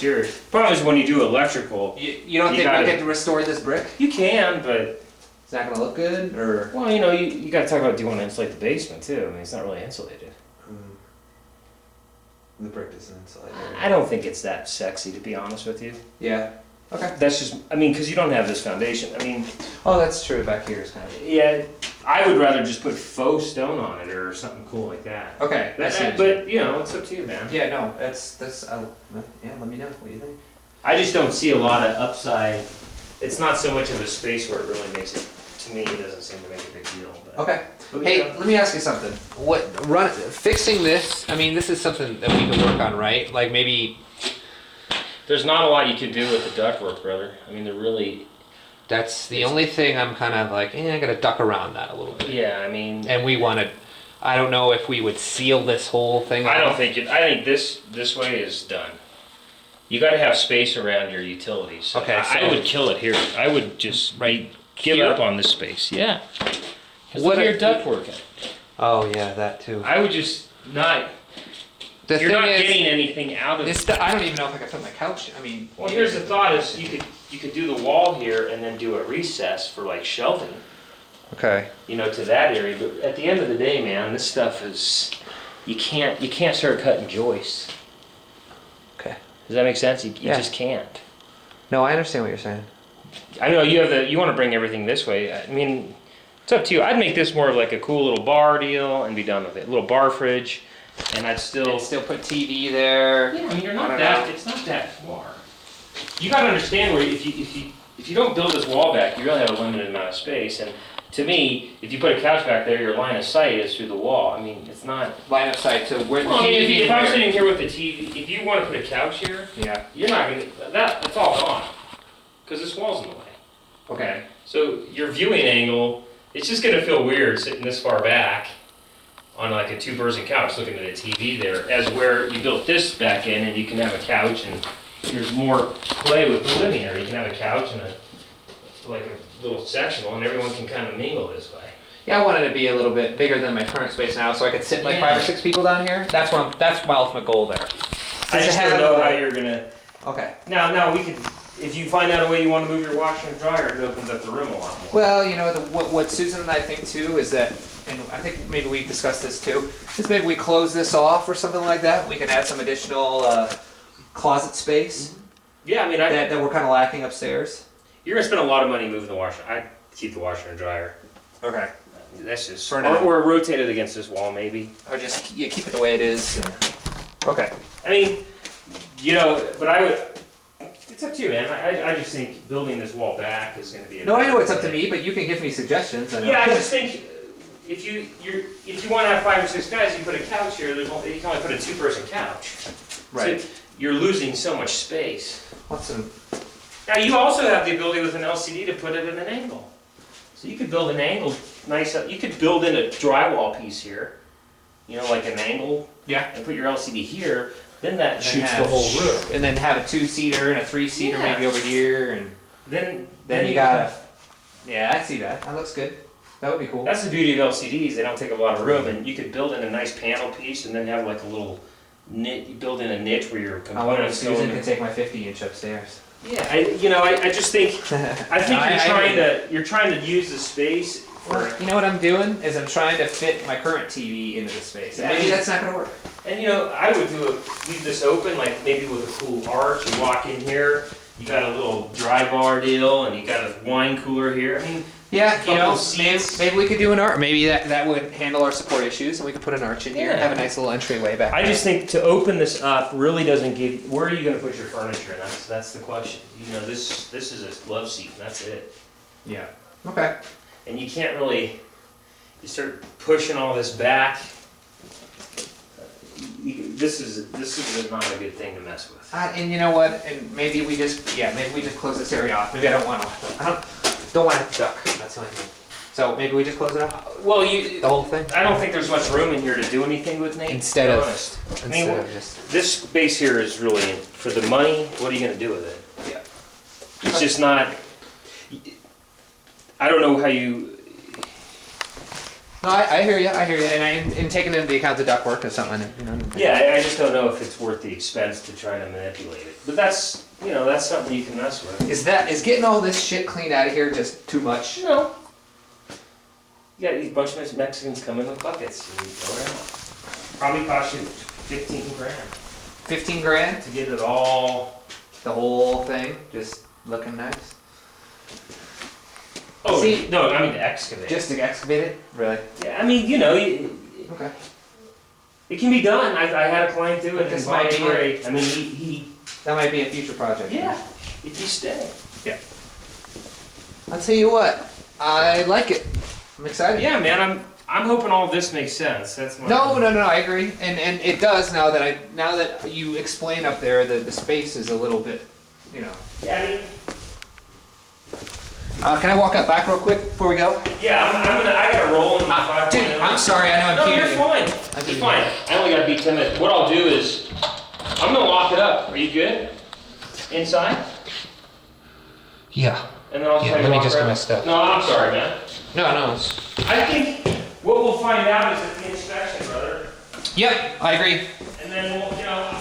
interior. Problem is when you do electrical, You don't think we could restore this brick? you can, but It's not gonna look good, or? well, you know, you got to talk about do you want to insulate the basement too. I mean, it's not really insulated. The brick isn't insulated. I don't think it's that sexy, to be honest with you. Yeah. Okay. That's just, I mean, because you don't have this foundation. I mean, Oh, that's true. Back here is kind of. yeah, I would rather just put faux stone on it or something cool like that. Okay. But you know, it's up to you, man. Yeah. No. That's. Yeah. Let me know. What do you think? I just don't see a lot of upside. It's not so much of a space where it really makes it. To me, it doesn't seem to make a big deal. But, Okay. but, Hey, you know, let me ask you something. Fixing this? I mean, this is something that we can work on, right? Like maybe. there's not a lot you can do with the ductwork, brother. I mean, they're really. That's the only thing I'm kind of like, I gotta duck around that a little bit. Yeah, I mean. And we wanted. I don't know if we would seal this whole thing. I don't off. think it. I think this way is done. You got to have space around your utilities. So Okay, I so- would kill it here. I would just give here? up on this space. Yeah. Because What look at are- your ductwork. Oh yeah, that too. I would just not. The You're thing not is, getting anything out of this. it. I don't even know if I can put my couch. I mean. Well, here's the thought: is you could do the wall here and then do a recess for like shelving. Okay. You know, to that area. But at the end of the day, man, this stuff is. You can't start cutting joists. Okay. Does that make sense? You Yeah. just can't. No, I understand what you're saying. I know you want to bring everything this way. I mean, it's up to you. I'd make this more of like a cool little bar deal and be done with it. A little bar fridge, and I'd still. And still put TV there. Yeah, I mean, you're I not don't that. know. It's not that far. You got to understand where if you don't build this wall back, you really have a limited amount of space. And to me, if you put a couch back there, your line of sight is through the wall. I mean, it's not. Line of sight to where the Well, I mean, TV if I'm is. sitting here with the TV, if you want to put a couch here, Yeah. you're not gonna. That's all gone, because this wall's in the way. Okay. So your viewing angle, it's just gonna feel weird sitting this far back on like a two-person couch looking at a TV there, as where you built this back in and you can have a couch and there's more play with the living area. You can have a couch and like a little sectional and everyone can kind of mingle this way. Yeah, I wanted it to be a little bit bigger than my current space now, so I could sit like Yeah. 5 or 6 people down here. That's my ultimate goal there. I just have don't know a- how you're gonna, Okay. now we could, if you find out a way you wanna move your washer and dryer, it opens up the room a lot more. Well, you know, what Susan and I think too is that, and I think maybe we discussed this too, is maybe we close this off or something like that. We can add some additional closet space Yeah, I mean, that we're kind of lacking upstairs. you're gonna spend a lot of money moving the washer. I keep the washer and dryer. Okay. That's just, For now. or rotate it against this wall maybe. Or just keep it the way it is. Okay. I mean, you know, but I would, it's up to you, man. I just think building this wall back is gonna be a. No, I know it's up to me, but you can give me suggestions. I know. Yeah, I just think if you wanna have 5 or 6 guys, you put a couch here, you can only put a 2-person couch. Right. So you're losing so much space. What's some? Now, you also have the ability with an LCD to put it at an angle. So you could build an angle, you could build in a drywall piece here, you know, like an angle, Yeah. and put your LCD here, then that And shoots the have- whole room. And then have a 2-seater and a 3-seater Yeah. maybe over here, and Then then you got. Yeah, I see that. That looks good. That would be cool. That's the beauty of LCDs, they don't take up a lot of room, and you could build in a nice panel piece and then have like a little you build in a niche where your I wonder if components go Susan in. can take my 50-inch upstairs. Yeah, I just think, I think No, you're trying to use the space for, You know what I'm doing is I'm trying to fit my current TV into the space. And Yeah. maybe that's not gonna work. and you know, I would leave this open, like maybe with a cool arch, you walk in here, you got a little dry bar deal, and you got a wine cooler here, I mean, Yeah, Couple you know, of seats. maybe we could do an arch. Maybe that would handle our support issues, and we could put an arch in here and Yeah. have a nice little entryway back. I just think to open this up really doesn't give, where are you gonna put your furniture, and that's the question. You know, this is a love seat, and that's it. Yeah. Okay. And you can't really, you start pushing all this back. This is not a good thing to mess with. And you know what? And maybe we just close this area off. Maybe I don't want to. Don't want to duck. That's the only thing. So maybe we just close it off. Well, The whole thing. I don't think there's much room in here to do anything with, Nate. Instead to be of- honest. I mean, Instead of just. this space here is really, for the money, what are you gonna do with it? Yeah. It's just not, I don't know how you, No, I hear you. I hear you. And in taking into account the ductwork or something, you know. Yeah, I just don't know if it's worth the expense to try to manipulate it. But that's, you know, that's something you can mess with. Is getting all this shit cleaned out of here just too much? No. You got these bunch of Mexicans come in with buckets and you throw it out. Probably cost you 15 grand 15 grand? to get it all. The whole thing just looking nice? Oh, See- no, I mean to excavate. Just to excavate it? Really? Yeah, I mean, you know, Okay. it can be done. I had a client do it in This might be Monterey. I mean, he, That might be a future project. yeah, if you stay. I'll tell you what, I like it. I'm excited. Yeah, man, I'm hoping all this makes sense. That's my. No, I agree, and it does now that you explain up there that the space is a little bit, you know. Yeah, I mean, Can I walk up back real quick before we go? yeah, I gotta roll in my 5.0. Dude, I'm sorry, I know I'm No, keeping you're you. fine. You're fine. I only gotta be 10 minutes. What I'll do is, I'm gonna lock it up. Are you good? Inside? Yeah. And then I'll Yeah, tell you let me walk just right- get my stuff. No, I'm sorry, man. No. I think what we'll find out is at the inspection, brother. Yep, I agree. And then we'll, you know,